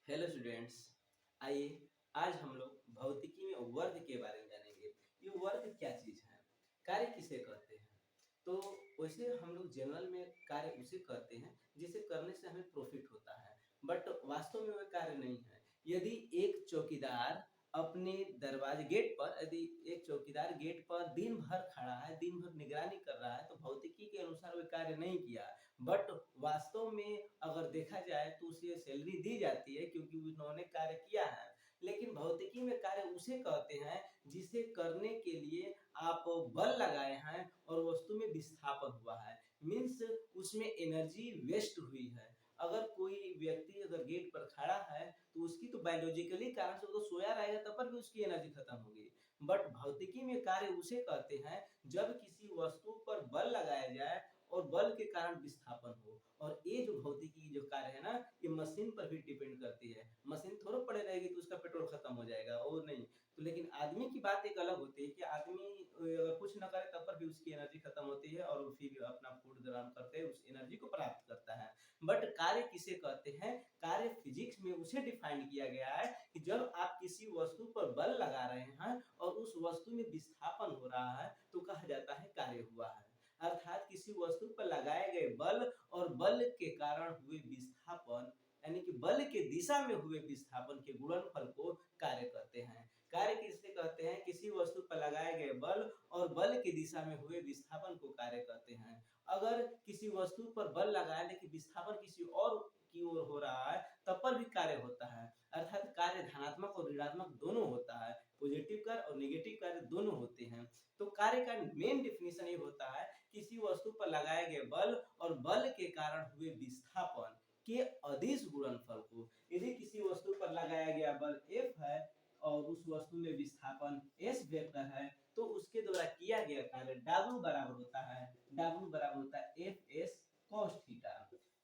Hello students. आइए आज हम लोग भौतिकी में वर्ग के बारे में जानेंगे। ये वर्ग क्या चीज है, कार्य किसे कहते हैं। तो वैसे हम लोग जनरल में कार्य उसे कहते हैं जिसे करने से हमें प्रॉफिट होता है, बट वास्तव में वह कार्य नहीं है। यदि एक चौकीदार अपने दरवाजे गेट पर यदि एक चौकीदार गेट पर दिन भर खड़ा है, दिन भर निगरानी कर रहा है, तो भौतिकी के अनुसार वह कार्य नहीं किया, बट वास्तव में अगर देखा जाए तो उसे सैलरी दी जाती है क्योंकि उन्होंने कार्य किया है। लेकिन भौतिकी में कार्य उसे कहते हैं जिसे करने के लिए आप बल लगाए हैं और वस्तु में विस्थापन हुआ है, मीन्स उसमें एनर्जी वेस्ट हुई है। अगर कोई व्यक्ति अगर गेट पर खड़ा है तो उसकी तो बायोलॉजिकली कारण से वो तो सोया रहेगा, तब पर भी उसकी एनर्जी खत्म होगी। बट भौतिकी में कार्य उसे कहते हैं जब किसी वस्तु पर बल लगाया जाए और बल के कारण विस्थापन हो। और ये जो भौतिकी जो कार्य है ना, ये मशीन पर भी डिपेंड करती है। मशीन थोड़ा पड़े रहेगी तो उसका पेट्रोल खत्म हो जाएगा और नहीं तो। लेकिन आदमी की बात एक अलग होती है कि आदमी अगर कुछ ना करे तब पर भी उसकी एनर्जी खत्म होती है और वो फिर अपना फूड ग्रहण करके उस एनर्जी को प्राप्त करता है। बट कार्य किसे कहते हैं, कार्य फिजिक्स में उसे डिफाइन किया गया है कि जब आप किसी वस्तु पर बल लगा रहे हैं और उस वस्तु में विस्थापन हो रहा है तो कहा जाता है कार्य हुआ है। अर्थात किसी वस्तु पर लगाए गए बल और बल के कारण हुए विस्थापन, यानी कि बल के दिशा में हुए विस्थापन के गुणनफल को कार्य कहते हैं। कार्य किसे कहते हैं, किसी वस्तु पर लगाए गए बल और बल की दिशा में हुए विस्थापन को कार्य कहते हैं। अगर किसी वस्तु पर बल लगाए लेकिन विस्थापन किसी और की ओर हो रहा है तब पर भी कार्य होता है। अर्थात कार्य धनात्मक और ऋणात्मक दोनों होता है, पॉजिटिव कार्य और नेगेटिव कार्य दोनों होते हैं। तो कार्य का मेन डिफिनेशन ये होता है किसी वस्तु पर लगाए गए बल और बल के कारण हुए विस्थापन के अदिश गुणनफल को। यदि किसी वस्तु पर लगाया गया बल F है और उस वस्तु में विस्थापन S वेक्टर है तो उसके द्वारा किया गया कार्य W बराबर होता है Fs cos थीटा।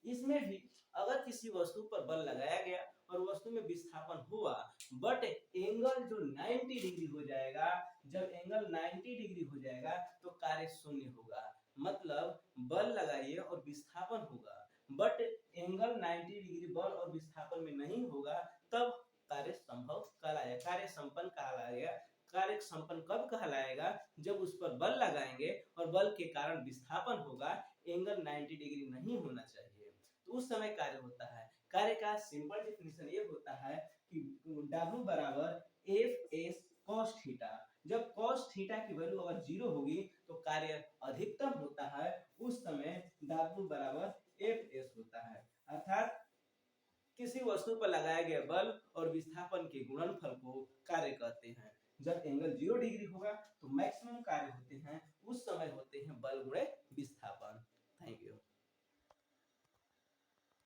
इसमें भी अगर किसी वस्तु पर बल लगाया गया और वस्तु में विस्थापन हुआ, बट एंगल जो 90 डिग्री हो जाएगा, जब एंगल 90 डिग्री हो जाएगा तो कार्य शून्य होगा। मतलब बल लगाइए और विस्थापन होगा, बट एंगल 90 डिग्री बल और विस्थापन में नहीं होगा, तब कार्य संभव कहलाएगा, कार्य संपन्न कहलाएगा। कार्य संपन्न कब कहलाएगा, जब उस पर बल लगाएंगे और बल के कारण विस्थापन होगा, एंगल 90 डिग्री नहीं होना चाहिए, तो उस समय कार्य होता है। कार्य का सिंपल डेफिनेशन ये होता है कि W बराबर Fs cos थीटा। जब cos थीटा की वैल्यू अगर 0 होगी तो कार्य अधिकतम होता है, उस समय W बराबर Fs होता है। अर्थात किसी वस्तु पर लगाए गए बल और विस्थापन के गुणनफल को कार्य कहते हैं। जब एंगल 0 डिग्री होगा तो मैक्सिमम कार्य